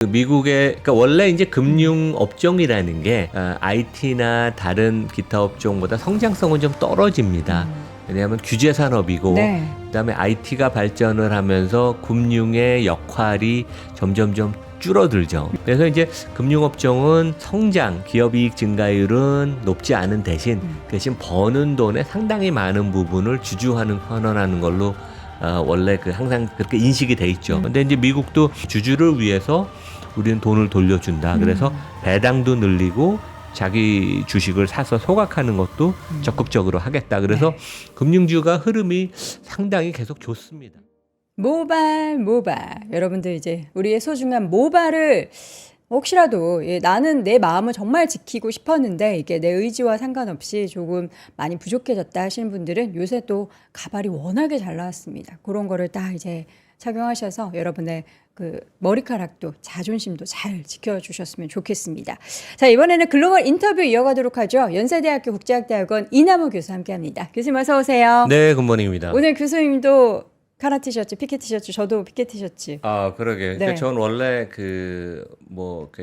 미국의 그러니까 원래 이제 금융 업종이라는 게 IT나 다른 기타 업종보다 성장성은 좀 떨어집니다. 왜냐하면 규제 산업이고 네. 그다음에 IT가 발전을 하면서 금융의 역할이 점점점 줄어들죠. 그래서 이제 금융업종은 성장, 기업이익 증가율은 높지 않은 대신 버는 돈의 상당히 많은 부분을 주주하는 환원하는 걸로 원래 항상 그렇게 인식이 돼 있죠. 근데 이제 미국도 주주를 위해서 우리는 돈을 돌려준다. 그래서 배당도 늘리고 자기 주식을 사서 소각하는 것도 적극적으로 하겠다. 그래서 금융주가 흐름이 상당히 계속 좋습니다. 모발. 여러분들 이제 우리의 소중한 모발을 혹시라도 나는 내 마음을 정말 지키고 싶었는데 이게 내 의지와 상관없이 조금 많이 부족해졌다 하시는 분들은 요새 또 가발이 워낙에 잘 나왔습니다. 그런 거를 딱 이제 착용하셔서 여러분의 그 머리카락도 자존심도 잘 지켜주셨으면 좋겠습니다. 자, 이번에는 글로벌 인터뷰 이어가도록 하죠. 연세대학교 국제학대학원 이남우 교수 함께합니다. 교수님 어서 오세요. 네, 굿모닝입니다. 오늘 교수님도 카라 티셔츠, 피켓 티셔츠, 저도 피켓 티셔츠. 아, 그러게. 네. 전 원래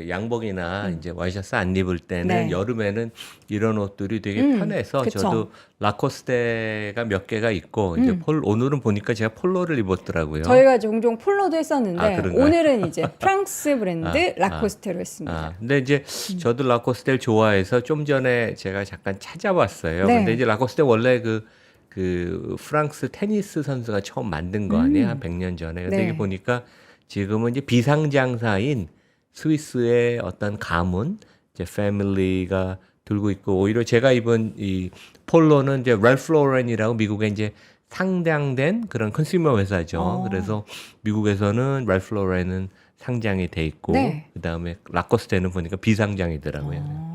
양복이나 이제 와이셔츠 안 입을 때는 네. 여름에는 이런 옷들이 되게 편해서 그쵸. 저도 라코스테가 몇 개가 있고 이제 오늘은 보니까 제가 폴로를 입었더라고요. 저희가 종종 폴로도 했었는데 그런가요? 오늘은 이제 프랑스 브랜드 라코스테로 했습니다. 근데 이제 저도 라코스테를 좋아해서 좀 전에 제가 잠깐 찾아봤어요. 네. 근데 이제 라코스테 원래 그 프랑스 테니스 선수가 처음 만든 거 아니에요? 한 100년 전에. 근데 네. 이게 보니까 지금은 이제 비상장사인 스위스의 어떤 가문, 이제 패밀리가 들고 있고, 오히려 제가 입은 이 폴로는 이제 랄프 로렌이라고 미국에 이제 상장된 그런 컨슈머 회사죠. 그래서 미국에서는 랄프 로렌은 상장이 돼 있고, 네. 그다음에 라코스테는 보니까 비상장이더라고요.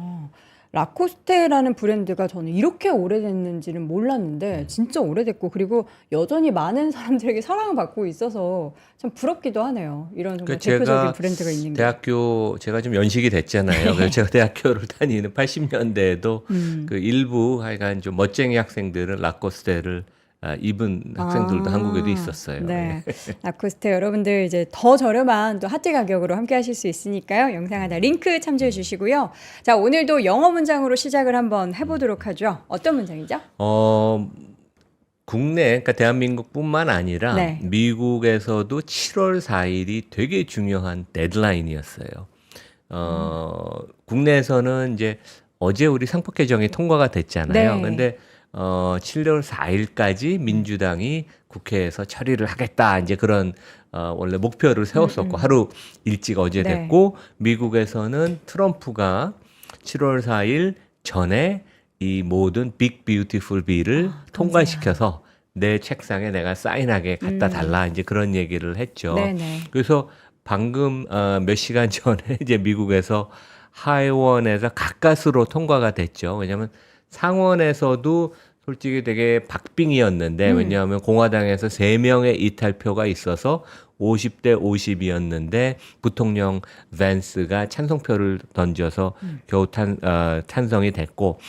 라코스테라는 브랜드가 저는 이렇게 오래됐는지는 몰랐는데 진짜 오래됐고 그리고 여전히 많은 사람들에게 사랑을 받고 있어서 참 부럽기도 하네요. 이런 정말 대표적인 브랜드가 있는 게. 제가 좀 연식이 됐잖아요. 그래서 제가 대학교를 다니는 80년대에도 그 일부 하여간 좀 멋쟁이 학생들은 라코스테를 입은 학생들도 한국에도 있었어요. 네. 라코스테 여러분들 이제 더 저렴한 또 핫딜 가격으로 함께 하실 수 있으니까요. 영상 하나 링크 참조해 주시고요. 자, 오늘도 영어 문장으로 시작을 한번 해보도록 하죠. 어떤 문장이죠? 국내, 그러니까 대한민국뿐만 아니라 네. 미국에서도 7월 4일이 되게 중요한 데드라인이었어요. 국내에서는 이제 어제 우리 상법 개정이 통과가 됐잖아요. 네. 근데 7월 4일까지 민주당이 국회에서 처리를 하겠다. 이제 그런 원래 목표를 세웠었고 하루 일찍 어제 네. 됐고 미국에서는 트럼프가 7월 4일 전에 이 모든 빅 뷰티풀 빌을 통과시켜서 내 책상에 내가 사인하게 갖다 달라. 이제 그런 얘기를 했죠. 네네. 그래서 방금 몇 시간 전에 이제 미국에서 하원에서 가까스로 통과가 됐죠. 왜냐하면 상원에서도 솔직히 되게 박빙이었는데 왜냐하면 공화당에서 3명의 이탈표가 있어서 50대 50이었는데 부통령 밴스가 찬성표를 던져서 겨우 찬성이 됐고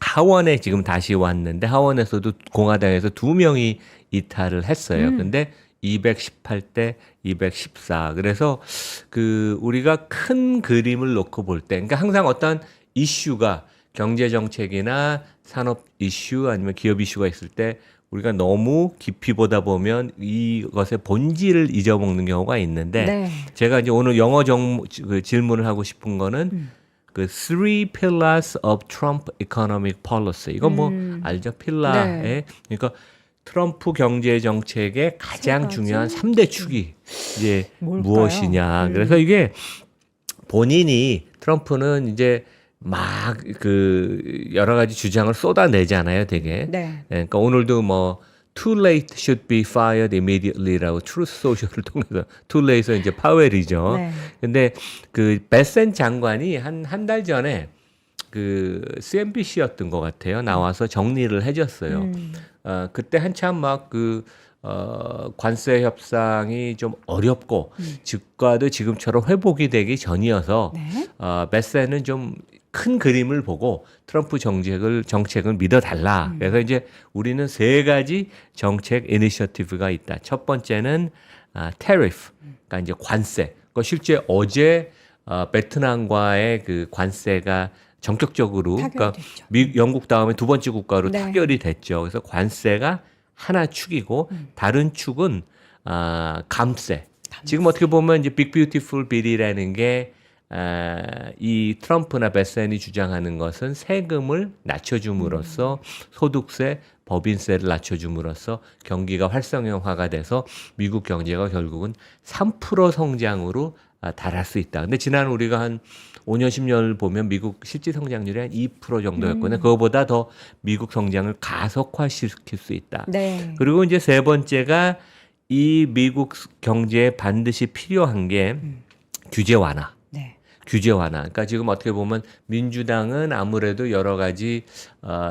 하원에 지금 다시 왔는데 하원에서도 공화당에서 2명이 이탈을 했어요. 근데 218대 214. 그래서 우리가 큰 그림을 놓고 볼 때, 그러니까 항상 어떤 이슈가 경제 정책이나 산업 이슈 아니면 기업 이슈가 있을 때 우리가 너무 깊이 보다 보면 이것의 본질을 잊어먹는 경우가 있는데 네. 제가 이제 오늘 영어 질문을 하고 싶은 거는 Three Pillars of Trump Economic Policy. 이건 알죠? 필라에. 네. 그러니까 트럼프 경제 정책의 가장 중요한 3대 축이 이제 뭘까요? 무엇이냐. 그래서 이게 본인이 트럼프는 이제 막 여러 가지 주장을 쏟아내잖아요, 되게. 네. 그러니까 오늘도 too late should be fired immediately라고 트루스 소셜을 통해서 too late에서 이제 파웰이죠. 네. 근데 베센 장관이 한 달 전에 CNBC였던 것 같아요. 나와서 정리를 해줬어요. 그때 한참 관세 협상이 좀 어렵고 주가도 지금처럼 회복이 되기 전이어서 네. 베센은 좀 큰 그림을 보고 트럼프 정책을 믿어달라. 그래서 이제 우리는 3가지 정책 이니셔티브가 있다. 첫 번째는 tariff, 그러니까 이제 관세. 그러니까 실제 어제 베트남과의 그 관세가 전격적으로 그러니까 타결됐죠. 영국 다음에 두 번째 국가로 네. 타결이 됐죠. 그래서 관세가 하나 축이고 다른 축은 감세. 지금 어떻게 보면 이제 빅 뷰티풀 빌이라는 게 이 트럼프나 베센이 주장하는 것은 세금을 낮춰줌으로써 소득세, 법인세를 낮춰줌으로써 경기가 활성화가 돼서 미국 경제가 결국은 3% 성장으로 달할 수 있다. 근데 지난 우리가 한 5년, 10년을 보면 미국 실질 성장률이 한 2% 정도였거든요. 그거보다 더 미국 성장을 가속화시킬 수 있다. 네. 그리고 이제 세 번째가 이 미국 경제에 반드시 필요한 게 규제 완화. 네. 규제 완화. 그러니까 지금 어떻게 보면 민주당은 아무래도 여러 가지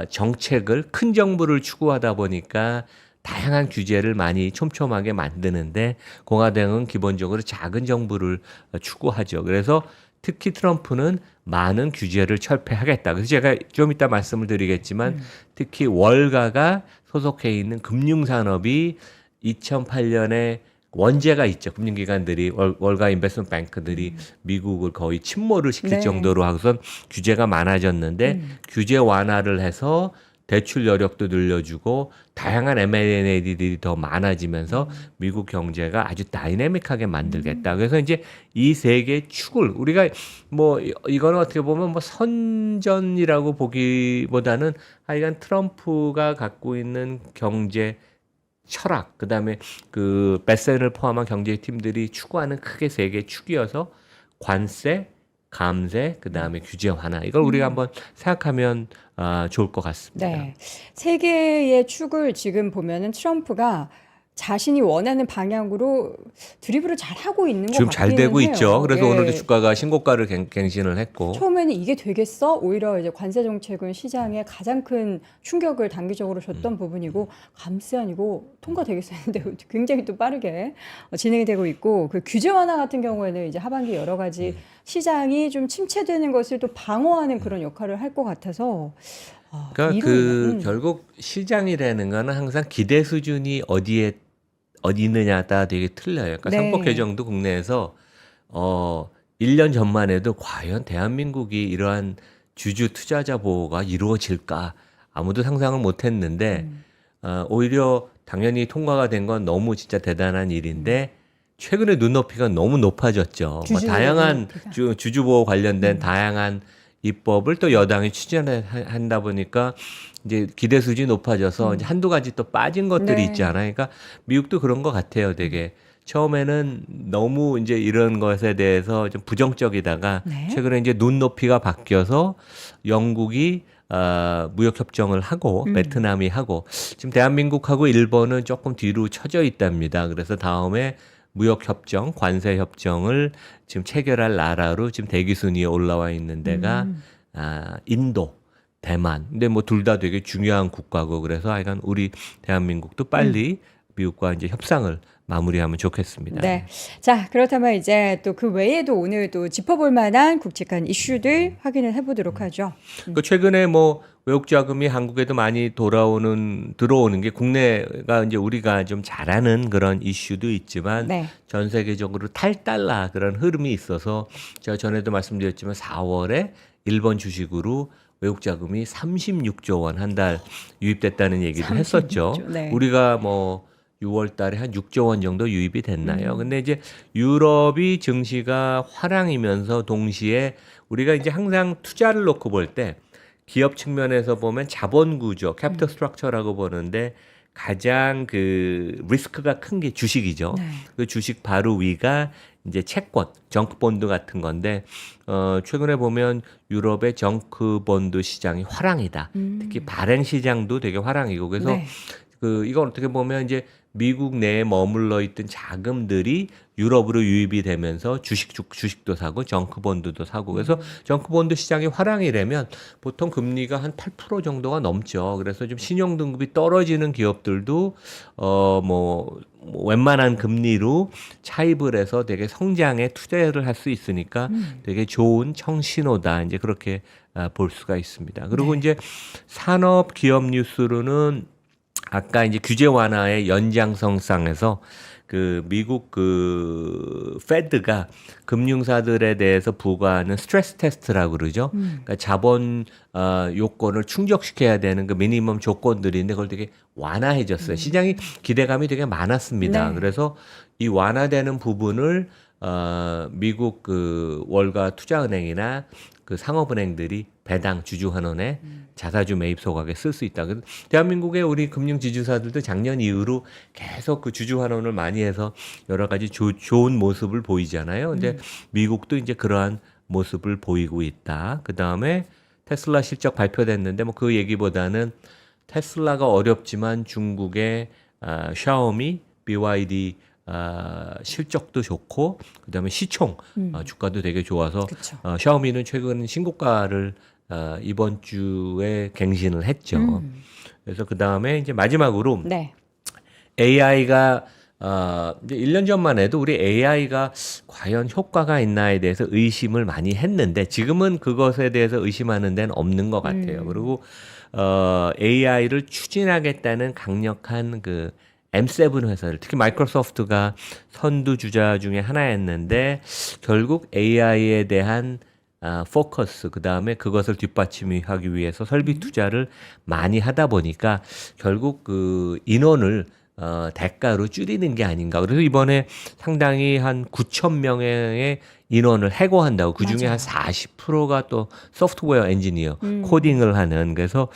정책을 큰 정부를 추구하다 보니까 다양한 규제를 많이 촘촘하게 만드는데 공화당은 기본적으로 작은 정부를 추구하죠. 그래서 특히 트럼프는 많은 규제를 철폐하겠다. 그래서 제가 좀 이따 말씀을 드리겠지만 특히 월가가 소속해 있는 금융산업이 2008년에 원제가 있죠. 금융기관들이 월가 인베스트먼트 뱅크들이 미국을 거의 침몰을 시킬 네. 정도로 하고선 규제가 많아졌는데 규제 완화를 해서 대출 여력도 늘려주고 다양한 M&A들이 더 많아지면서 미국 경제가 아주 다이내믹하게 만들겠다. 그래서 이제 이 세 개 축을 우리가 뭐 이거는 어떻게 보면 뭐 선전이라고 보기보다는 하여간 트럼프가 갖고 있는 경제 철학, 그다음에 그 베센을 포함한 경제 팀들이 추구하는 크게 세 개 축이어서 관세, 감세, 그다음에 규제 완화. 이걸 우리가 한번 생각하면 좋을 것 같습니다. 네. 세 개의 축을 지금 보면은 트럼프가 자신이 원하는 방향으로 드리블을 잘 하고 있는 것 지금 잘 같기는 되고 해요. 있죠. 그래서 예. 오늘도 주가가 신고가를 갱신을 했고. 처음에는 이게 되겠어? 오히려 이제 관세 정책은 시장에 가장 큰 충격을 단기적으로 줬던 부분이고 감세 아니고 통과되겠어 했는데 굉장히 또 빠르게 진행이 되고 있고 그 규제 완화 같은 경우에는 이제 하반기 여러 가지 시장이 좀 침체되는 것을 또 방어하는 그런 역할을 할 것 같아서 그러니까 그 결국 시장이라는 거는 항상 기대 수준이 어디 있느냐에 따라 되게 틀려요. 그러니까 네. 상법 개정도 국내에서 1년 전만 해도 과연 대한민국이 이러한 주주 투자자 보호가 이루어질까 아무도 상상을 못 했는데 오히려 당연히 통과가 된 건 너무 진짜 대단한 일인데 최근에 눈높이가 너무 높아졌죠. 뭐 다양한 주주 보호 관련된 다양한 입법을 또 여당이 추진한다 보니까 이제 기대 수준이 높아져서 이제 한두 가지 또 빠진 것들이 네. 있잖아요. 그러니까 미국도 그런 것 같아요. 되게 처음에는 너무 이제 이런 것에 대해서 좀 부정적이다가 네. 최근에 이제 눈높이가 바뀌어서 영국이 무역 협정을 하고 베트남이 하고 지금 대한민국하고 일본은 조금 뒤로 처져 있답니다. 그래서 다음에 무역 협정, 관세 협정을 지금 체결할 나라로 지금 대기 순위에 올라와 있는 데가 인도, 대만. 근데 뭐 둘 다 되게 중요한 국가고 그래서 하여간 우리 대한민국도 빨리 미국과 이제 협상을 마무리하면 좋겠습니다. 네. 자, 그렇다면 이제 또 그 외에도 오늘 또 짚어볼 만한 굵직한 이슈들 확인을 해보도록 하죠. 그 최근에 뭐 외국 자금이 한국에도 많이 들어오는 게 국내가 이제 우리가 좀 잘하는 그런 이슈도 있지만 네. 전 세계적으로 탈달러 그런 흐름이 있어서 제가 전에도 말씀드렸지만 4월에 일본 주식으로 외국 자금이 36조 원 한 달 유입됐다는 얘기도 했었죠. 네. 우리가 뭐 6월 달에 한 6조 원 정도 유입이 됐나요? 근데 이제 유럽이 증시가 화랑이면서 동시에 우리가 이제 항상 투자를 놓고 볼 때 기업 측면에서 보면 자본 구조, 캐피털 스트럭처라고 보는데 가장 그 리스크가 큰 게 주식이죠. 네. 그 주식 바로 위가 이제 채권, 정크본드 같은 건데 최근에 보면 유럽의 정크본드 시장이 화랑이다. 특히 발행 시장도 되게 화랑이고 그래서 네. 그 이건 어떻게 보면 이제 미국 내에 머물러 있던 자금들이 유럽으로 유입이 되면서 주식도 사고 정크본드도 사고 그래서 정크본드 시장이 화랑이라면 보통 금리가 한 8% 정도가 넘죠. 그래서 좀 신용 등급이 떨어지는 기업들도 뭐 웬만한 금리로 차입을 해서 되게 성장에 투자를 할 수 있으니까 되게 좋은 청신호다. 이제 그렇게 볼 수가 있습니다. 그리고 이제 산업 기업 뉴스로는 아까 이제 규제 완화의 연장성상에서 그 미국 그 페드가 금융사들에 대해서 부과하는 스트레스 테스트라고 그러죠. 그러니까 자본 요건을 충족시켜야 되는 그 미니멈 조건들인데 그걸 되게 완화해줬어요. 시장이 기대감이 되게 많았습니다. 네. 그래서 이 완화되는 부분을 미국 그 월가 투자은행이나 그 상업은행들이 배당 주주환원에 자사주 매입 소각에 쓸 수 있다. 그래서 대한민국의 우리 금융지주사들도 작년 이후로 계속 그 주주환원을 많이 해서 여러 가지 좋은 모습을 보이잖아요. 근데 미국도 이제 그러한 모습을 보이고 있다. 그 다음에 테슬라 실적 발표됐는데 뭐 그 얘기보다는 테슬라가 어렵지만 중국의 샤오미, BYD 실적도 좋고 그다음에 시총 주가도 되게 좋아서 그쵸. 샤오미는 최근 신고가를 이번 주에 갱신을 했죠. 그래서 그다음에 이제 마지막으로 네. AI가 이제 1년 전만 해도 우리 AI가 과연 효과가 있나에 대해서 의심을 많이 했는데 지금은 그것에 대해서 의심하는 데는 없는 것 같아요. 그리고 AI를 추진하겠다는 강력한 그 M7 회사들, 특히 마이크로소프트가 선두 주자 중에 하나였는데 결국 AI에 대한 포커스, 그 다음에 그것을 뒷받침하기 위해서 설비 투자를 많이 하다 보니까 결국 그 인원을 대가로 줄이는 게 아닌가. 그래서 이번에 상당히 한 9천 명의 인원을 해고한다고. 그 중에 한 40%가 또 소프트웨어 엔지니어, 코딩을 하는. 그래서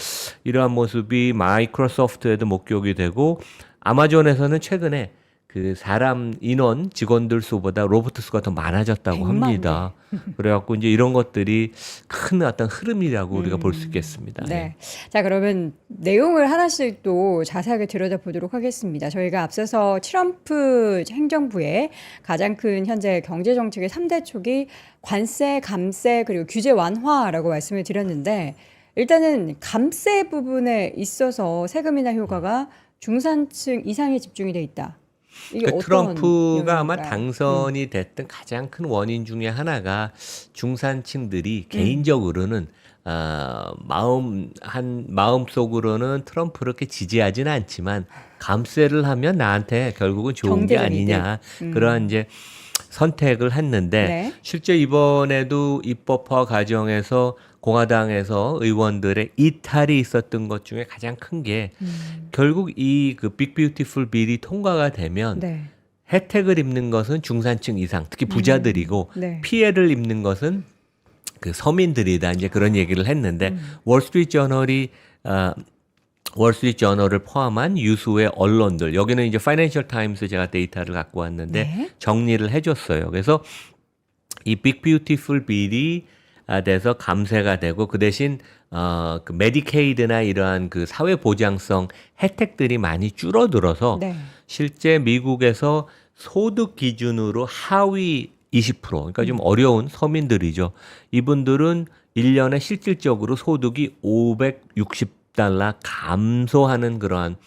이러한 모습이 마이크로소프트에도 목격이 되고 아마존에서는 최근에 그 사람 인원 직원들 수보다 로봇 수가 더 많아졌다고 100만 합니다. 그래갖고 이제 이런 것들이 큰 어떤 흐름이라고 우리가 볼 수 있겠습니다. 네. 자, 그러면 내용을 하나씩 또 자세하게 들여다보도록 하겠습니다. 저희가 앞서서 트럼프 행정부의 가장 큰 현재 경제정책의 3대 촉이 관세, 감세, 그리고 규제 완화라고 말씀을 드렸는데 일단은 감세 부분에 있어서 세금이나 효과가 중산층 이상에 집중이 돼 있다. 이게 그 어떤 트럼프가 아마 영향일까요? 당선이 됐던 가장 큰 원인 중에 하나가 중산층들이 개인적으로는 마음속으로는 트럼프를 그렇게 지지하지는 않지만 감세를 하면 나한테 결국은 좋은 게 경제적 이득. 아니냐 그러한 이제 선택을 했는데 네. 실제 이번에도 입법화 과정에서 공화당에서 의원들의 이탈이 있었던 것 중에 가장 큰 게 결국 이 그 빅 뷰티풀 빌이 통과가 되면 네. 혜택을 입는 것은 중산층 이상, 특히 부자들이고 네. 피해를 입는 것은 그 서민들이다. 이제 그런 얘기를 했는데 월스트리트 저널을 포함한 유수의 언론들 여기는 이제 파이낸셜 타임스 제가 데이터를 갖고 왔는데 네. 정리를 해줬어요. 그래서 이 빅 뷰티풀 빌이 돼서 감세가 되고 그 대신 그 메디케이드나 이러한 그 사회 보장성 혜택들이 많이 줄어들어서 네. 실제 미국에서 소득 기준으로 하위 20% 그러니까 좀 어려운 서민들이죠. 이분들은 1년에 실질적으로 소득이 $560 감소하는 그러한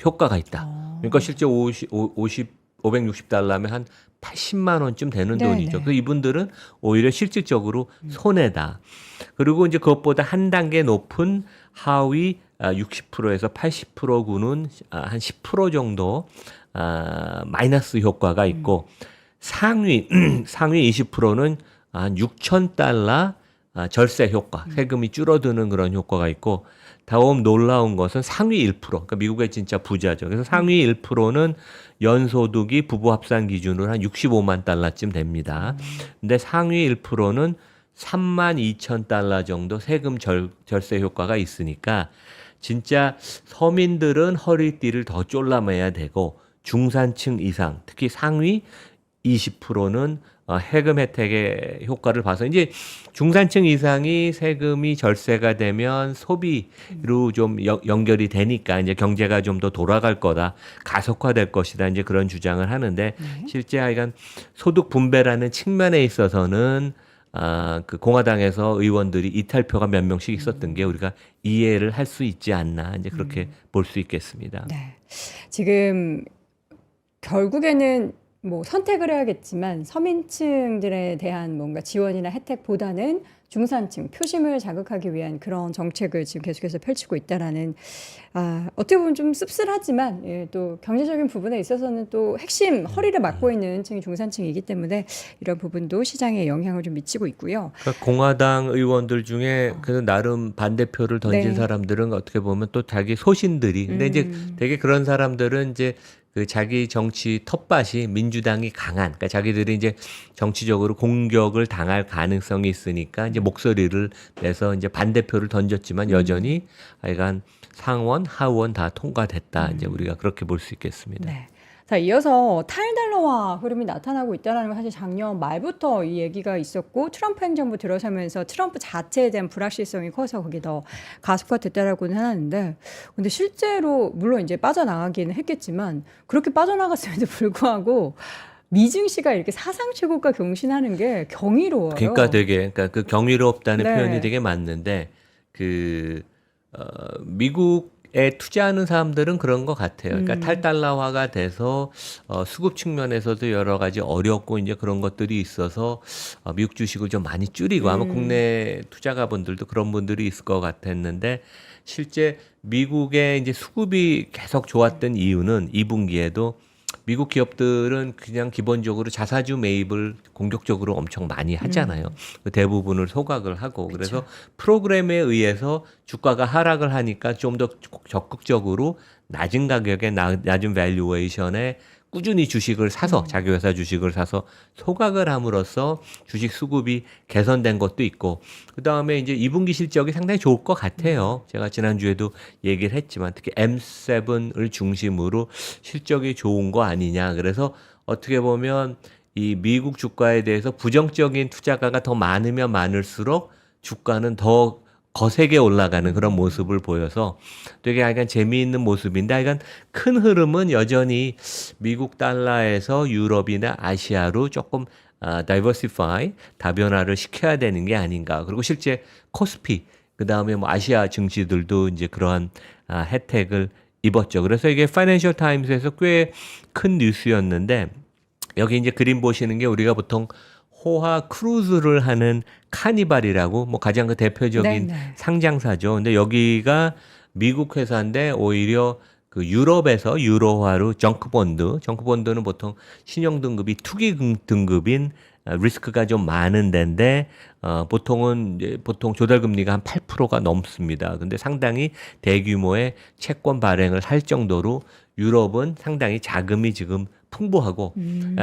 효과가 있다. 그러니까 실제 560달러면 한 80만 원쯤 되는 네네. 돈이죠. 그래서 이분들은 오히려 실질적으로 손해다. 그리고 이제 그것보다 한 단계 높은 하위 60%에서 80%군은 한 10% 정도 마이너스 효과가 있고 상위 20%는 한 6,000달러 절세 효과, 세금이 줄어드는 그런 효과가 있고 다음 놀라운 것은 상위 1%, 그러니까 미국의 진짜 부자죠. 그래서 상위 1%는 연소득이 부부 합산 기준으로 한 65만 달러쯤 됩니다. 근데 상위 1%는 32,000달러 정도 세금 절세 효과가 있으니까 진짜 서민들은 허리띠를 더 쫄라매야 되고 중산층 이상, 특히 상위 20%는 세금 혜택의 효과를 봐서 이제 중산층 이상이 세금이 절세가 되면 소비로 좀 연결이 되니까 이제 경제가 좀 더 돌아갈 거다, 가속화될 것이다 이제 그런 주장을 하는데 실제 하여간 소득 분배라는 측면에 있어서는 그 공화당에서 의원들이 이탈표가 몇 명씩 있었던 게 우리가 이해를 할 수 있지 않나 이제 그렇게 볼 수 있겠습니다. 네. 지금 결국에는 뭐 선택을 해야겠지만 서민층들에 대한 뭔가 지원이나 혜택보다는 중산층, 표심을 자극하기 위한 그런 정책을 지금 계속해서 펼치고 있다라는 어떻게 보면 좀 씁쓸하지만 예, 또 경제적인 부분에 있어서는 또 핵심 허리를 맡고 있는 층이 중산층이기 때문에 이런 부분도 시장에 영향을 좀 미치고 있고요. 그러니까 공화당 의원들 중에 그 나름 반대표를 던진 네. 사람들은 어떻게 보면 또 자기 소신들이 근데 이제 되게 그런 사람들은 이제 그 자기 정치 텃밭이 민주당이 강한 그러니까 자기들이 이제 정치적으로 공격을 당할 가능성이 있으니까 이제 목소리를 내서 이제 반대표를 던졌지만 여전히 하여간 상원, 하원 다 통과됐다. 이제 우리가 그렇게 볼 수 있겠습니다. 네. 자, 이어서 탈달러화 흐름이 나타나고 있다는 건 사실 작년 말부터 이 얘기가 있었고 트럼프 행정부 들어서면서 트럼프 자체에 대한 불확실성이 커서 그게 더 가속화됐다라고는 하는데 근데 실제로 물론 이제 빠져나가기는 했겠지만 그렇게 빠져나갔음에도 불구하고 미증시가 이렇게 사상 최고가 경신하는 게 경이로워요. 그러니까 그러니까 그 경이롭다는 네. 표현이 되게 맞는데 미국에 투자하는 사람들은 그런 것 같아요. 그러니까 탈달러화가 돼서 수급 측면에서도 여러 가지 어렵고 이제 그런 것들이 있어서 미국 주식을 좀 많이 줄이고 아마 국내 투자가분들도 그런 분들이 있을 것 같았는데 실제 미국의 이제 수급이 계속 좋았던 이유는 2분기에도 미국 기업들은 그냥 기본적으로 자사주 매입을 공격적으로 엄청 많이 하잖아요. 그 대부분을 소각을 하고 그래서 프로그램에 의해서 주가가 하락을 하니까 좀 더 적극적으로 낮은 가격에 낮은 밸류에이션에 꾸준히 주식을 사서 자기 회사 주식을 사서 소각을 함으로써 주식 수급이 개선된 것도 있고 그다음에 이제 2분기 실적이 상당히 좋을 것 같아요. 제가 지난주에도 얘기를 했지만 특히 M7을 중심으로 실적이 좋은 거 아니냐. 그래서 어떻게 보면 이 미국 주가에 대해서 부정적인 투자가가 더 많으면 많을수록 주가는 더 거세게 올라가는 그런 모습을 보여서 되게 약간 재미있는 모습인데 약간 큰 흐름은 여전히 미국 달러에서 유럽이나 아시아로 조금 다이버시파이 다변화를 시켜야 되는 게 아닌가. 그리고 실제 코스피 그다음에 뭐 아시아 증시들도 이제 그러한 혜택을 입었죠. 그래서 이게 파이낸셜 타임스에서 꽤 큰 뉴스였는데 여기 이제 그림 보시는 게 우리가 보통 호화 크루즈를 하는 카니발이라고 뭐 가장 그 대표적인 네. 상장사죠. 근데 여기가 미국 회사인데 오히려 그 유럽에서 유로화로 정크본드는 보통 신용 등급이 투기 등급인 리스크가 좀 많은 데인데 보통은 이제 보통 조달 금리가 한 8%가 넘습니다. 근데 상당히 대규모의 채권 발행을 할 정도로 유럽은 상당히 자금이 지금 풍부하고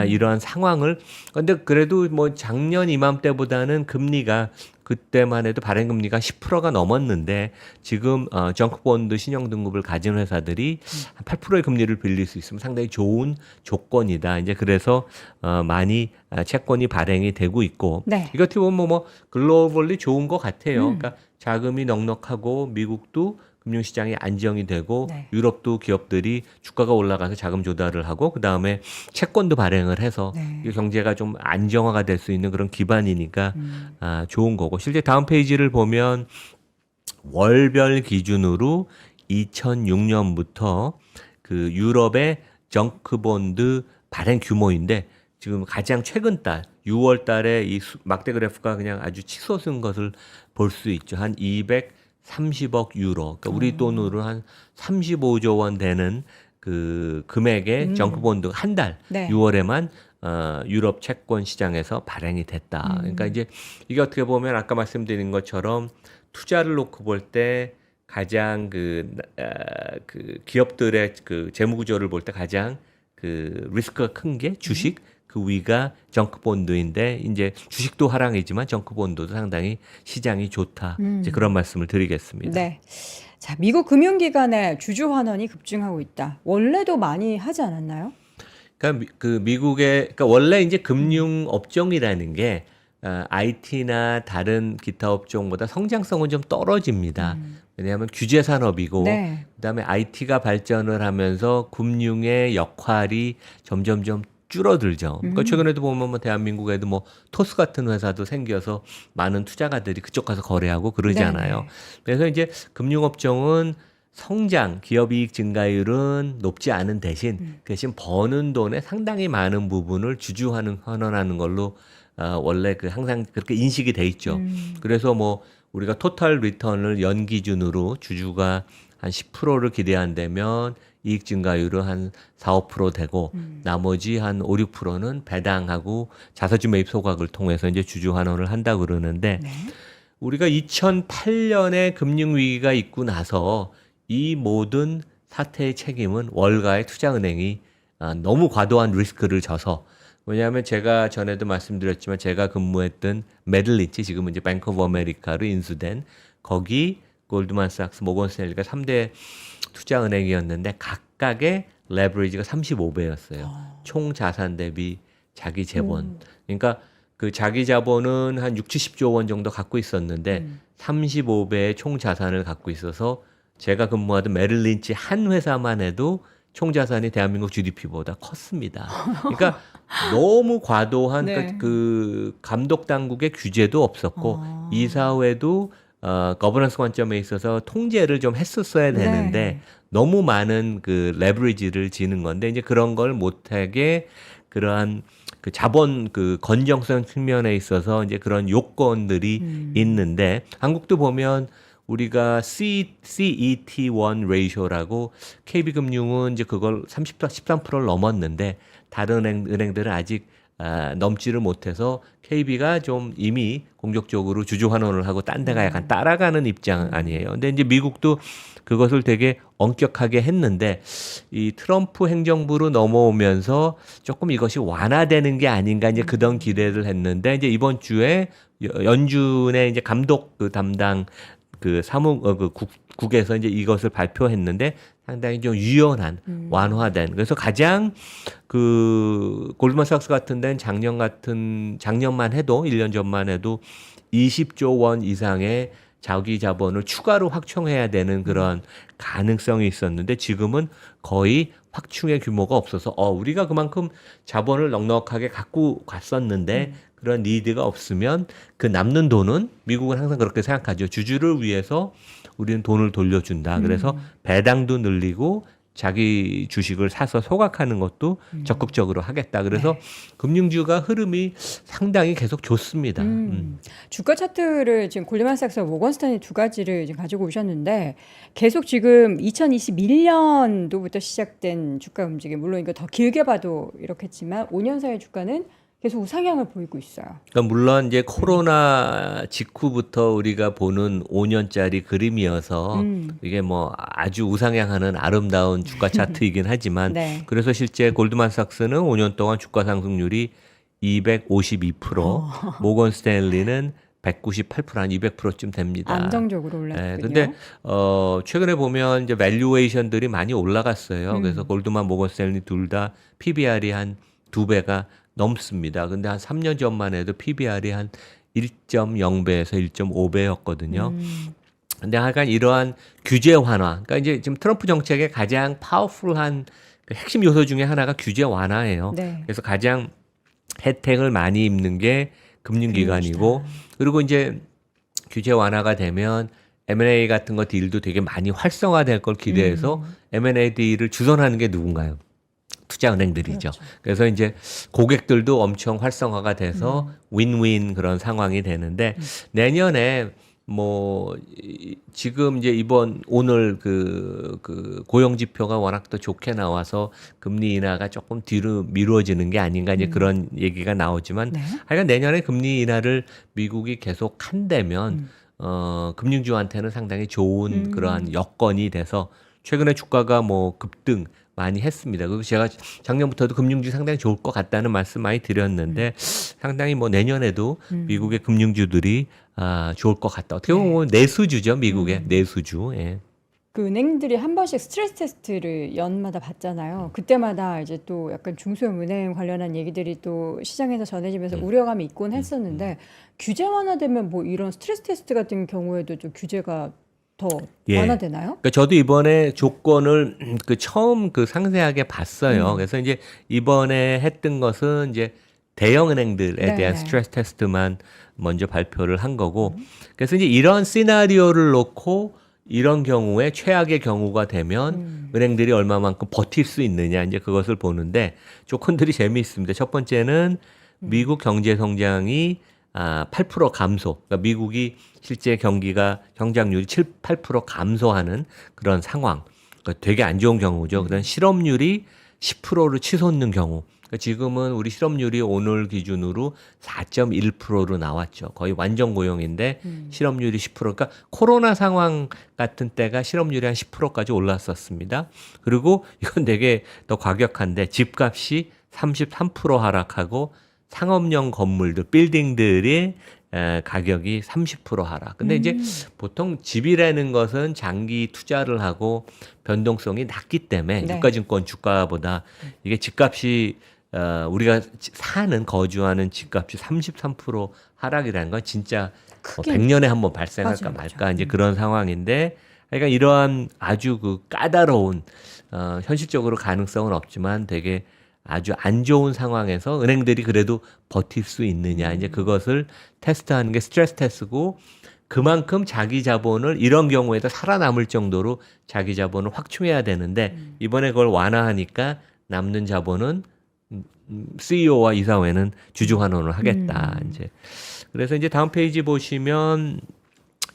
이러한 상황을 근데 그래도 뭐 작년 이맘때보다는 금리가 그때만 해도 발행 금리가 10%가 넘었는데 지금 정크본드 신용 등급을 가진 회사들이 한 8%의 금리를 빌릴 수 있으면 상당히 좋은 조건이다. 이제 그래서 많이 채권이 발행이 되고 있고 네. 이거 어떻게 보면 뭐 글로벌리 좋은 것 같아요. 그러니까 자금이 넉넉하고 미국도 금융시장이 안정이 되고 네. 유럽도 기업들이 주가가 올라가서 자금 조달을 하고 그다음에 채권도 발행을 해서 네. 이 경제가 좀 안정화가 될 수 있는 그런 기반이니까 좋은 거고 실제 다음 페이지를 보면 월별 기준으로 2006년부터 그 유럽의 정크본드 발행 규모인데 지금 가장 최근 달 6월 달에 이 막대 그래프가 그냥 아주 치솟은 것을 볼 수 있죠. 한 230억 유로. 그러니까 우리 돈으로 한 35조 원 되는 그 금액의 정크본드 한 달 네. 6월에만 유럽 채권 시장에서 발행이 됐다. 그러니까 이제 이게 어떻게 보면 아까 말씀드린 것처럼 투자를 놓고 볼 때 가장 그 기업들의 그 재무 구조를 볼 때 가장 그 리스크가 큰 게 주식 그 위가 정크본드인데 이제 주식도 하락이지만 정크본드도 상당히 시장이 좋다. 이제 그런 말씀을 드리겠습니다. 네. 자, 미국 금융기관의 주주 환원이 급증하고 있다. 원래도 많이 하지 않았나요? 그러니까 그 미국의 그러니까 원래 이제 금융 업종이라는 게 IT나 다른 기타 업종보다 성장성은 좀 떨어집니다. 왜냐하면 규제 산업이고 네. 그다음에 IT가 발전을 하면서 금융의 역할이 점점점 줄어들죠. 그러니까 최근에도 보면 뭐 대한민국에도 뭐 토스 같은 회사도 생겨서 많은 투자가들이 그쪽 가서 거래하고 그러잖아요. 네. 그래서 이제 금융업종은 성장, 기업이익 증가율은 높지 않은 대신 버는 돈의 상당히 많은 부분을 환원하는 걸로 원래 항상 그렇게 인식이 돼 있죠. 그래서 뭐 우리가 토탈 리턴을 연 기준으로 주주가 한 10%를 기대한다면 이익 증가율은 한 4, 5% 되고 나머지 한 5, 6%는 배당하고 자사주 매입 소각을 통해서 이제 주주 환원을 한다 그러는데 네. 우리가 2008년에 금융 위기가 있고 나서 이 모든 사태의 책임은 월가의 투자은행이 너무 과도한 리스크를 져서 왜냐하면 제가 전에도 말씀드렸지만 제가 근무했던 메들린치 지금은 이제 뱅크 오브 아메리카로 인수된 거기 골드만삭스, 모건스탠리가 3대 투자은행이었는데 각각의 레버리지가 35배였어요. 총 자산 대비 자기 재본. 그러니까 그 자기 자본은 한 6, 70조 원 정도 갖고 있었는데 35배의 총 자산을 갖고 있어서 제가 근무하던 메릴린치 한 회사만 해도 총 자산이 대한민국 GDP보다 컸습니다. 그러니까 너무 과도한 네. 그 감독 당국의 규제도 없었고 이사회도 거버넌스 관점에 있어서 통제를 좀 했었어야 되는데 네. 너무 많은 그 레버리지를 지는 건데 이제 그런 걸 못하게 그러한 그 자본 그 건정성 측면에 있어서 이제 그런 요건들이 있는데 한국도 보면 우리가 CET1 레이쇼라고 KB금융은 이제 그걸 13%를 넘었는데 다른 은행들은 아직 넘지를 못해서 KB가 좀 이미 공격적으로 주주 환원을 하고 딴 데가 약간 따라가는 입장 아니에요. 근데 이제 미국도 그것을 되게 엄격하게 했는데 이 트럼프 행정부로 넘어오면서 조금 이것이 완화되는 게 아닌가 이제 그런 기대를 했는데 이제 이번 주에 연준의 이제 감독 그 담당 그 국에서 이제 이것을 발표했는데 상당히 좀 유연한 완화된 그래서 가장 그 골드만삭스 같은 데는 작년만 해도 1년 전만 해도 20조 원 이상의 자기 자본을 추가로 확충해야 되는 그런 가능성이 있었는데 지금은 거의 확충의 규모가 없어서 우리가 그만큼 자본을 넉넉하게 갖고 갔었는데 그런 니드가 없으면 그 남는 돈은 미국은 항상 그렇게 생각하죠. 주주를 위해서 우리는 돈을 돌려준다. 그래서 배당도 늘리고 자기 주식을 사서 소각하는 것도 적극적으로 하겠다. 그래서 금융주가 흐름이 상당히 계속 좋습니다. 주가 차트를 지금 골드만삭스와 모건스탠리 두 가지를 지금 가지고 오셨는데 계속 지금 2021년도부터 시작된 주가 움직임 물론 이거 더 길게 봐도 이렇겠지만 5년 사이 주가는 계속 우상향을 보이고 있어요. 그러니까 물론 이제 코로나 직후부터 우리가 보는 5년짜리 그림이어서 이게 뭐 아주 우상향하는 아름다운 주가 차트이긴 하지만 네. 그래서 실제 골드만삭스는 5년 동안 주가 상승률이 252%, 모건 스탠리는 198%, 한 200%쯤 됩니다. 안정적으로 올랐군요. 근데 최근에 보면 이제 밸류에이션들이 많이 올라갔어요. 그래서 골드만, 모건 스탠리 둘 다 PBR이 한 2배가 넘습니다. 근데 한 3년 전만 해도 PBR이 한 1.0배에서 1.5배였거든요. 근데 하여간 이러한 규제 완화, 그러니까 이제 지금 트럼프 정책의 가장 파워풀한 그 핵심 요소 중에 하나가 규제 완화예요. 네. 그래서 가장 혜택을 많이 입는 게 금융기관이고, 그리고 이제 규제 완화가 되면 M&A 같은 거 딜도 되게 많이 활성화될 걸 기대해서 M&A 딜을 주선하는 게 누군가요? 투자은행들이죠. 그렇죠. 그래서 이제 고객들도 엄청 활성화가 돼서 윈윈 그런 상황이 되는데 내년에 뭐 지금 이제 오늘 그 고용 지표가 워낙 또 좋게 나와서 금리 인하가 조금 뒤로 미뤄지는 게 아닌가 이제 그런 얘기가 나오지만 네. 하여간 내년에 금리 인하를 미국이 계속 한다면 금융주한테는 상당히 좋은 그러한 여건이 돼서 최근에 주가가 뭐 급등 많이 했습니다. 그리고 제가 작년부터도 금융주 상당히 좋을 것 같다는 말씀 많이 드렸는데 상당히 뭐 내년에도 미국의 금융주들이 좋을 것 같다. 어떻게 보면 내수주죠, 미국의 내수주. 예. 그 은행들이 한 번씩 스트레스 테스트를 연마다 받잖아요. 그때마다 이제 또 약간 중소형 은행 관련한 얘기들이 또 시장에서 전해지면서 우려감이 있곤 했었는데 규제 완화되면 뭐 이런 스트레스 테스트 같은 경우에도 좀 규제가 더 예. 완화되나요? 그러니까 저도 이번에 조건을 처음 상세하게 봤어요. 그래서 이제 이번에 했던 것은 이제 대형 은행들에 네. 대한 스트레스 테스트만 먼저 발표를 한 거고. 그래서 이제 이런 시나리오를 놓고 이런 경우에 최악의 경우가 되면 은행들이 얼마만큼 버틸 수 있느냐 이제 그것을 보는데 조건들이 재미있습니다. 첫 번째는 미국 경제 성장이 8% 감소. 그러니까 미국이 실제 경장률이 8% 감소하는 그런 상황. 그러니까 되게 안 좋은 경우죠. 그다음 실업률이 10%로 치솟는 경우. 그러니까 지금은 우리 실업률이 오늘 기준으로 4.1%로 나왔죠. 거의 완전 고용인데 실업률이 10%. 그러니까 코로나 상황 같은 때가 실업률이 한 10%까지 올랐었습니다. 그리고 이건 되게 더 과격한데 집값이 33% 하락하고 상업용 건물들, 빌딩들의 가격이 30% 하락. 근데 이제 보통 집이라는 것은 장기 투자를 하고 변동성이 낮기 때문에 네. 유가증권 주가보다 이게 집값이 우리가 거주하는 집값이 33% 하락이라는 건 진짜 크게 100년에 한 번 발생할까 맞아요, 말까 맞아요. 이제 그런 상황인데 그러니까 이러한 아주 그 까다로운 현실적으로 가능성은 없지만 되게 아주 안 좋은 상황에서 은행들이 그래도 버틸 수 있느냐 이제 그것을 테스트하는 게 스트레스 테스트고 그만큼 자기 자본을 이런 경우에도 살아남을 정도로 자기 자본을 확충해야 되는데 이번에 그걸 완화하니까 남는 자본은 CEO와 이사회는 주주 환원을 하겠다 이제 그래서 이제 다음 페이지 보시면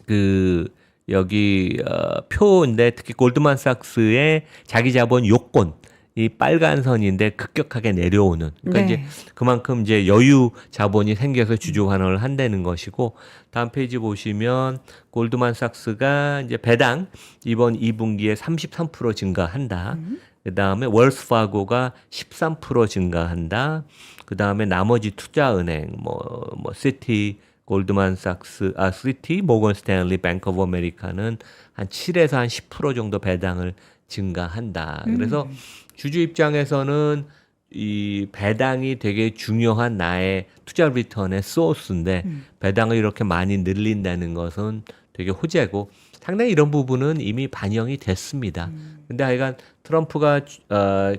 그 여기 표인데 특히 골드만삭스의 자기 자본 요건 이 빨간 선인데 급격하게 내려오는 그러니까 네. 이제 그만큼 이제 여유 자본이 생겨서 주주 환원을 한다는 것이고 다음 페이지 보시면 골드만삭스가 이제 배당 이번 2분기에 33% 증가한다. 그다음에 월스파고가 13% 증가한다. 그다음에 나머지 투자은행 뭐 시티 골드만삭스, 시티, 모건 스탠리, 뱅크 오브 아메리카는 한 7에서 한 10% 정도 배당을 증가한다. 그래서 주주 입장에서는 이 배당이 되게 중요한 나의 투자 리턴의 소스인데 배당을 이렇게 많이 늘린다는 것은 되게 호재고 상당히 이런 부분은 이미 반영이 됐습니다. 근데 하여간 트럼프가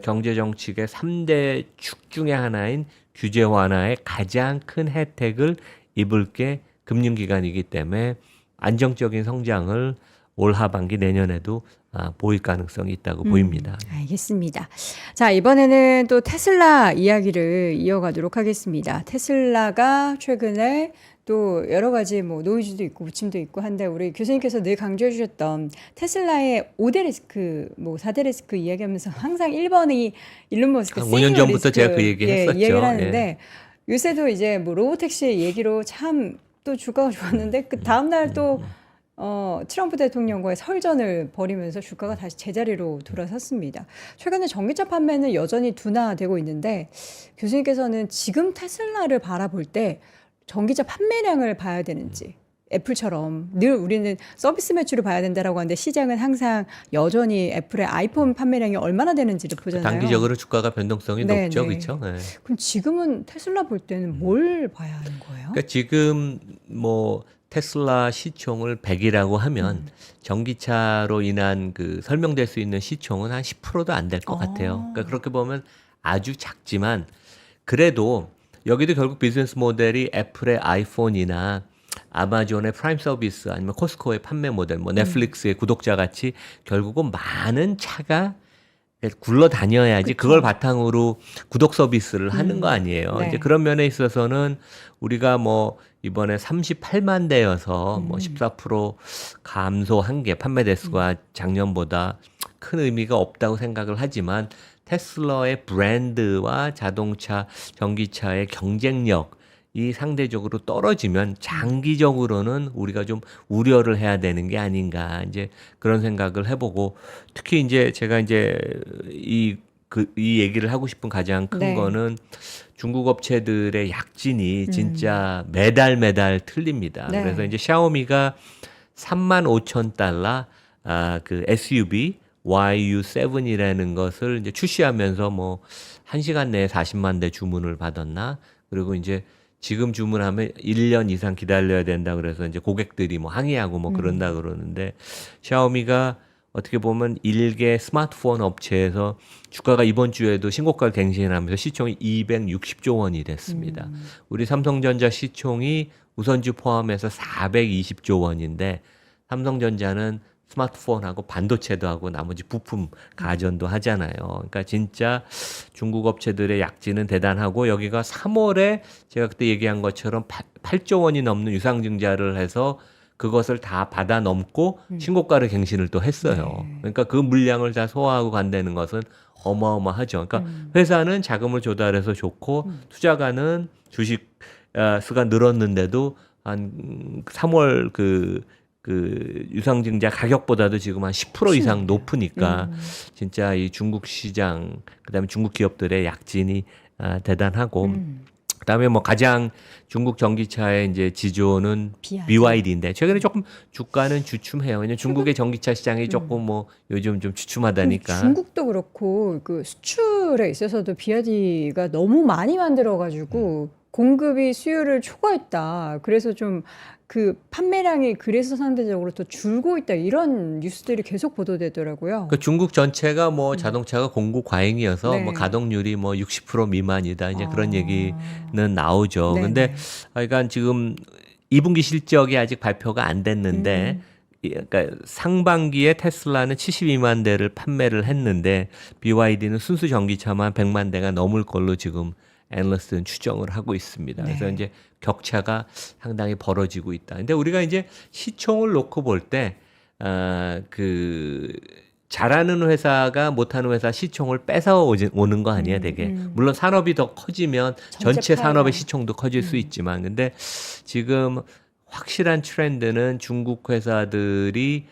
경제 정책의 3대 축 중에 하나인 규제 완화의 가장 큰 혜택을 입을 게 금융 기관이기 때문에 안정적인 성장을 올 하반기 내년에도 보일 가능성이 있다고 보입니다. 알겠습니다. 자, 이번에는 또 테슬라 이야기를 이어가도록 하겠습니다. 테슬라가 최근에 또 여러 가지 뭐 노이즈도 있고 부침도 있고 한데 우리 교수님께서 늘 강조해 주셨던 테슬라의 5대 리스크, 뭐 4대 리스크 이야기하면서 항상 1번이 일론 머스크 한 5년 전부터 제가 그 얘기 했었죠. 이야기를 하는데 요새도 이제 뭐 로보택시 얘기로 참 또 주가가 좋았는데 그 다음날 또 트럼프 대통령과의 설전을 벌이면서 주가가 다시 제자리로 돌아섰습니다. 최근에 전기차 판매는 여전히 둔화되고 있는데 교수님께서는 지금 테슬라를 바라볼 때 전기차 판매량을 봐야 되는지 애플처럼 늘 우리는 서비스 매출을 봐야 된다라고 하는데 시장은 항상 여전히 애플의 아이폰 판매량이 얼마나 되는지를 보잖아요. 단기적으로 주가가 변동성이 네, 높죠. 네. 그렇죠? 네. 그럼 지금은 테슬라 볼 때는 뭘 봐야 하는 거예요? 그러니까 지금 뭐 테슬라 시총을 100이라고 하면 전기차로 인한 그 설명될 수 있는 시총은 한 10%도 안 될 것 같아요. 그러니까 그렇게 보면 아주 작지만 그래도 여기도 결국 비즈니스 모델이 애플의 아이폰이나 아마존의 프라임 서비스 아니면 코스코의 판매 모델, 뭐 넷플릭스의 구독자 같이 결국은 많은 차가 굴러 다녀야지 그걸 바탕으로 구독 서비스를 하는 거 아니에요. 네. 이제 그런 면에 있어서는 우리가 뭐 이번에 38만 대여서 뭐 14% 감소한 게 판매 대수가 작년보다 큰 의미가 없다고 생각을 하지만 테슬라의 브랜드와 자동차, 전기차의 경쟁력 이 상대적으로 떨어지면 장기적으로는 우리가 좀 우려를 해야 되는 게 아닌가 이제 그런 생각을 해보고 특히 이제 제가 이제 이 얘기를 하고 싶은 가장 큰 네. 거는 중국 업체들의 약진이 진짜 매달 틀립니다. 네. 그래서 이제 샤오미가 35,000달러 그 SUV YU7이라는 것을 이제 출시하면서 뭐 1시간 내에 40만 대 주문을 받았나? 그리고 이제 지금 주문하면 1년 이상 기다려야 된다 그래서 이제 고객들이 뭐 항의하고 뭐 그런다 그러는데 샤오미가 어떻게 보면 일개 스마트폰 업체에서 주가가 이번 주에도 신고가를 갱신하면서 시총이 260조 원이 됐습니다. 우리 삼성전자 시총이 우선주 포함해서 420조 원인데 삼성전자는 스마트폰하고 반도체도 하고 나머지 부품 가전도 하잖아요. 그러니까 진짜 중국 업체들의 약진은 대단하고 여기가 3월에 제가 그때 얘기한 것처럼 8조 원이 넘는 유상증자를 해서 그것을 다 받아 넘고 신고가를 갱신을 또 했어요. 그러니까 그 물량을 다 소화하고 간다는 것은 어마어마하죠. 그러니까 회사는 자금을 조달해서 좋고 투자가는 주식 수가 늘었는데도 한 3월 그 유상증자 가격보다도 지금 한 10% 이상 높으니까 진짜 이 중국 시장 그다음에 중국 기업들의 약진이 대단하고 그다음에 뭐 가장 중국 전기차의 이제 지주는 BYD인데 최근에 조금 주가는 주춤해요. 왜냐면 중국의 전기차 시장이 조금 뭐 요즘 좀 주춤하다니까. 중국도 그렇고 그 수출에 있어서도 BYD가 너무 많이 만들어가지고 공급이 수요를 초과했다. 그래서 좀 그 판매량이 그래서 상대적으로 더 줄고 있다. 이런 뉴스들이 계속 보도되더라고요. 그 중국 전체가 뭐 자동차가 공급 과잉이어서 네. 뭐 가동률이 뭐 60% 미만이다. 이제 그런 얘기는 나오죠. 네네. 근데 그러니까 지금 2분기 실적이 아직 발표가 안 됐는데 그러니까 상반기에 테슬라는 72만 대를 판매를 했는데 BYD는 순수 전기차만 100만 대가 넘을 걸로 지금 애널리스트는 추정을 하고 있습니다. 그래서 네. 이제 격차가 상당히 벌어지고 있다. 근데 우리가 이제 시총을 놓고 볼 때, 잘하는 회사가 못하는 회사 시총을 뺏어 오는 거 아니야, 되게. 물론 산업이 더 커지면 전체 파이가. 산업의 시총도 커질 수 있지만, 근데 지금 확실한 트렌드는 중국 회사들이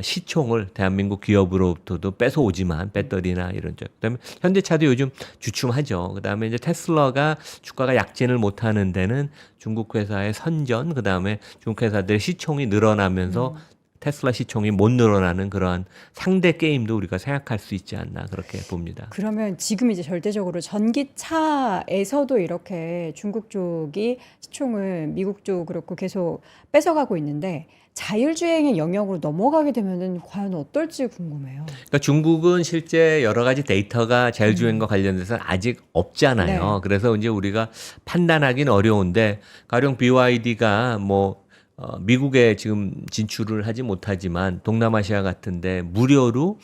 시총을 대한민국 기업으로부터도 뺏어오지만 배터리나 이런 쪽. 그다음에 현대차도 요즘 주춤하죠. 그다음에 이제 테슬라가 주가가 약진을 못하는 데는 중국 회사의 선전, 그다음에 중국 회사들의 시총이 늘어나면서 테슬라 시총이 못 늘어나는 그러한 상대 게임도 우리가 생각할 수 있지 않나 그렇게 봅니다. 그러면 지금 이제 절대적으로 전기차에서도 이렇게 중국 쪽이 시총을 미국 쪽 그렇고 계속 뺏어가고 있는데 자율주행의 영역으로 넘어가게 되면은 과연 어떨지 궁금해요. 그러니까 중국은 실제 여러 가지 데이터가 자율주행과 관련돼서는 아직 없잖아요. 네. 그래서 이제 우리가 판단하기는 어려운데 가령 BYD가 뭐 미국에 지금 진출을 하지 못하지만 동남아시아 같은데 무료로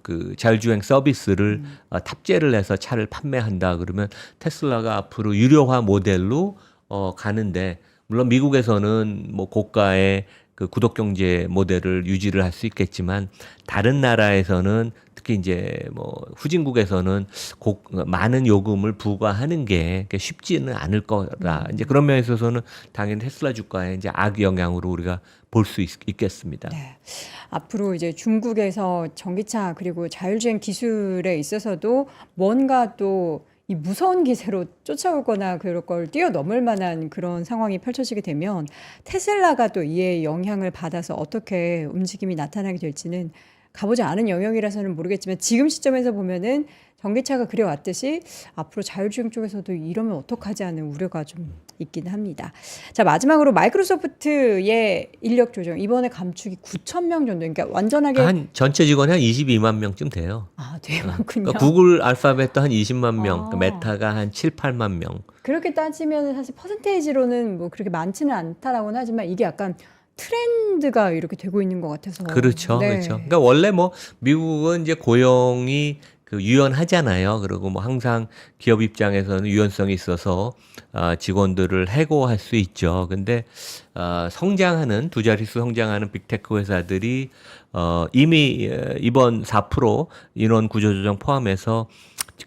그 자율주행 서비스를 탑재를 해서 차를 판매한다 그러면 테슬라가 앞으로 유료화 모델로 가는데 물론 미국에서는 뭐 고가의 그 구독 경제 모델을 유지를 할 수 있겠지만 다른 나라에서는 특히 이제 뭐 후진국에서는 많은 요금을 부과하는 게 쉽지는 않을 거라. 이제 그런 면에 있어서는 당연히 테슬라 주가에 이제 악영향으로 우리가 볼 수 있겠습니다. 네. 앞으로 이제 중국에서 전기차 그리고 자율주행 기술에 있어서도 뭔가 또 이 무서운 기세로 쫓아오거나 그럴 걸 뛰어넘을 만한 그런 상황이 펼쳐지게 되면 테슬라가 또 이에 영향을 받아서 어떻게 움직임이 나타나게 될지는 가보지 않은 영역이라서는 모르겠지만 지금 시점에서 보면은 전기차가 그래왔듯이 앞으로 자율주행 쪽에서도 이러면 어떡하지 하는 우려가 좀 있긴 합니다. 자, 마지막으로 마이크로소프트의 인력 조정. 이번에 감축이 9,000명 정도. 그러니까 완전하게 한 전체 직원이 한 22만 명쯤 돼요. 되게 많군요. 그러니까 구글 알파벳도 한 20만 명, 아. 메타가 한 7, 8만 명. 그렇게 따지면 사실 퍼센테이지로는 뭐 그렇게 많지는 않다라고는 하지만 이게 약간 트렌드가 이렇게 되고 있는 것 같아서. 그렇죠, 네. 그렇죠. 그러니까 원래 뭐 미국은 이제 고용이 그 유연하잖아요. 그리고 뭐 항상 기업 입장에서는 유연성이 있어서 직원들을 해고할 수 있죠. 근데 성장하는 두 자릿수 성장하는 빅테크 회사들이 이미 이번 4% 인원 구조 조정 포함해서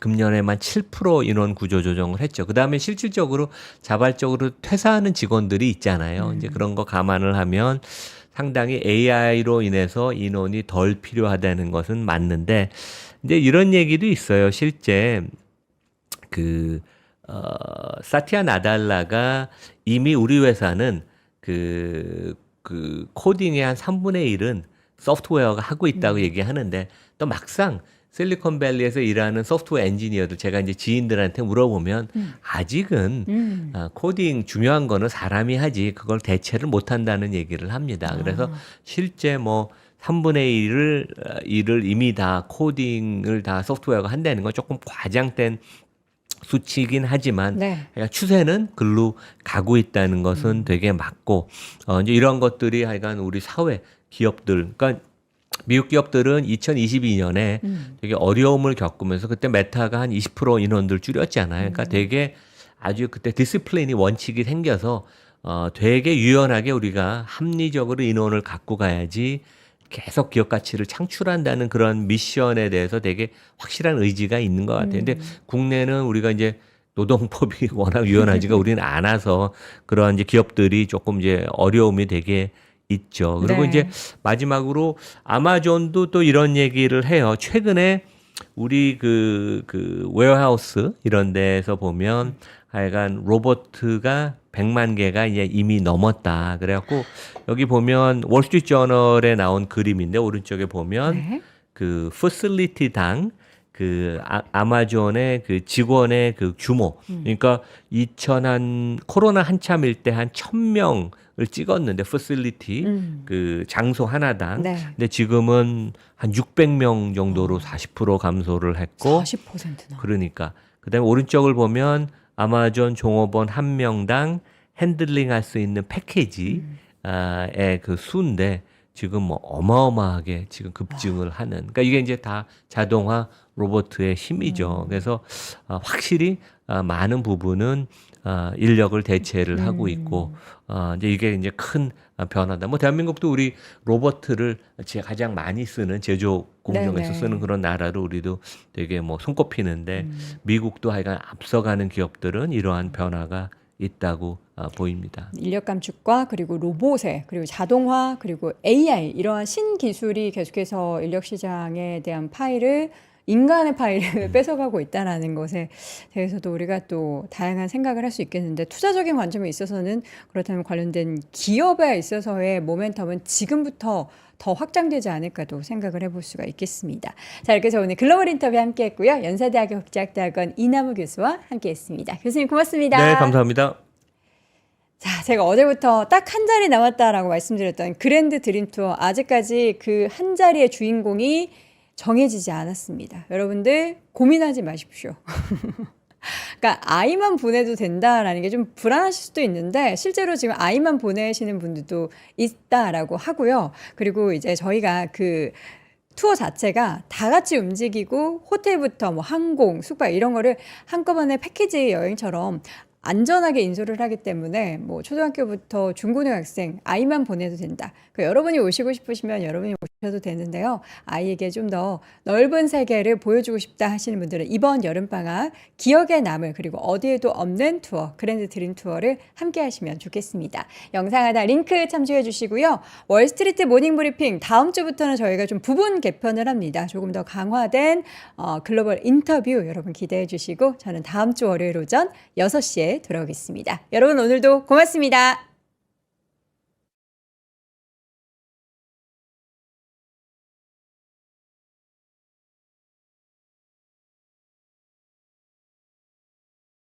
금년에만 7% 인원 구조 조정을 했죠. 그다음에 실질적으로 자발적으로 퇴사하는 직원들이 있잖아요. 이제 그런 거 감안을 하면 상당히 AI로 인해서 인원이 덜 필요하다는 것은 맞는데 이제 이런 얘기도 있어요. 실제 사티아 나달라가 이미 우리 회사는 그 코딩의 한 3분의 1은 소프트웨어가 하고 있다고 얘기하는데 또 막상 실리콘밸리에서 일하는 소프트웨어 엔지니어들 제가 이제 지인들한테 물어보면 아직은 코딩 중요한 거는 사람이 하지 그걸 대체를 못 한다는 얘기를 합니다. 그래서 실제 뭐 3분의 1을 이미 다 코딩을 다 소프트웨어가 한다는 건 조금 과장된 수치이긴 하지만 네. 그러니까 추세는 글로 가고 있다는 것은 되게 맞고 이제 이런 것들이 하여간 우리 사회 기업들, 그러니까 미국 기업들은 2022년에 되게 어려움을 겪으면서 그때 메타가 한 20% 인원들 줄였잖아요. 그러니까 되게 아주 그때 디시플린이 원칙이 생겨서 되게 유연하게 우리가 합리적으로 인원을 갖고 가야지 계속 기업 가치를 창출한다는 그런 미션에 대해서 되게 확실한 의지가 있는 것 같아요. 근데 국내는 우리가 이제 노동법이 워낙 유연하지가 우리는 않아서 그런 이제 기업들이 조금 이제 어려움이 되게 있죠. 그리고 네. 이제 마지막으로 아마존도 또 이런 얘기를 해요. 최근에 우리 그 웨어하우스 이런 데에서 보면 하여간 로봇가 100만 개가 이제 이미 넘었다. 그래갖고 여기 보면 월스트리트 저널에 나온 그림인데 오른쪽에 보면 네. 그 퍼실리티당 그 아마존의 그 직원의 그 규모. 그러니까 코로나 한참일 때 한 1,000명을 찍었는데 퍼실리티 그 장소 하나당. 네. 근데 지금은 한 600명 정도로 40% 감소를 했고 40%나. 그러니까 그다음에 오른쪽을 보면 아마존 종업원 한 명당 핸들링 할 수 있는 패키지의 그 수인데 지금 뭐 어마어마하게 지금 급증을 하는. 그러니까 이게 이제 다 자동화 로봇의 힘이죠. 그래서 확실히 많은 부분은 인력을 대체를 하고 있고 이제 이게 이제 큰 변화다. 뭐 대한민국도 우리 로봇을 가장 많이 쓰는 제조 공정에서 네네. 쓰는 그런 나라로 우리도 되게 뭐 손꼽히는데 미국도 하여간 앞서가는 기업들은 이러한 변화가 있다고 보입니다. 인력 감축과 그리고 로봇에 그리고 자동화 그리고 AI 이러한 신기술이 계속해서 인력 시장에 대한 파일을 인간의 파일을 뺏어가고 있다는 것에 대해서도 우리가 또 다양한 생각을 할 수 있겠는데 투자적인 관점에 있어서는 그렇다면 관련된 기업에 있어서의 모멘텀은 지금부터 더 확장되지 않을까도 생각을 해볼 수가 있겠습니다. 자, 이렇게 해서 오늘 글로벌 인터뷰 함께 했고요. 연세대학교 국제학대학원 이남우 교수와 함께 했습니다. 교수님 고맙습니다. 네, 감사합니다. 자, 제가 어제부터 딱 한 자리 남았다라고 말씀드렸던 그랜드 드림 투어 아직까지 그 한 자리의 주인공이 정해지지 않았습니다. 여러분들 고민하지 마십시오. 그러니까 아이만 보내도 된다라는 게 좀 불안하실 수도 있는데 실제로 지금 아이만 보내시는 분들도 있다라고 하고요. 그리고 이제 저희가 그 투어 자체가 다 같이 움직이고 호텔부터 뭐 항공, 숙박 이런 거를 한꺼번에 패키지 여행처럼 안전하게 인솔을 하기 때문에 뭐 초등학교부터 중고등학생 아이만 보내도 된다. 여러분이 오시고 싶으시면 여러분이 오셔도 되는데요. 아이에게 좀 더 넓은 세계를 보여주고 싶다 하시는 분들은 이번 여름방학 기억에 남을 그리고 어디에도 없는 투어 그랜드 드림 투어를 함께 하시면 좋겠습니다. 영상 하나 링크 참조해 주시고요. 월스트리트 모닝 브리핑 다음 주부터는 저희가 좀 부분 개편을 합니다. 조금 더 강화된 글로벌 인터뷰 여러분 기대해 주시고 저는 다음 주 월요일 오전 6시에 돌아오겠습니다. 여러분 오늘도 고맙습니다.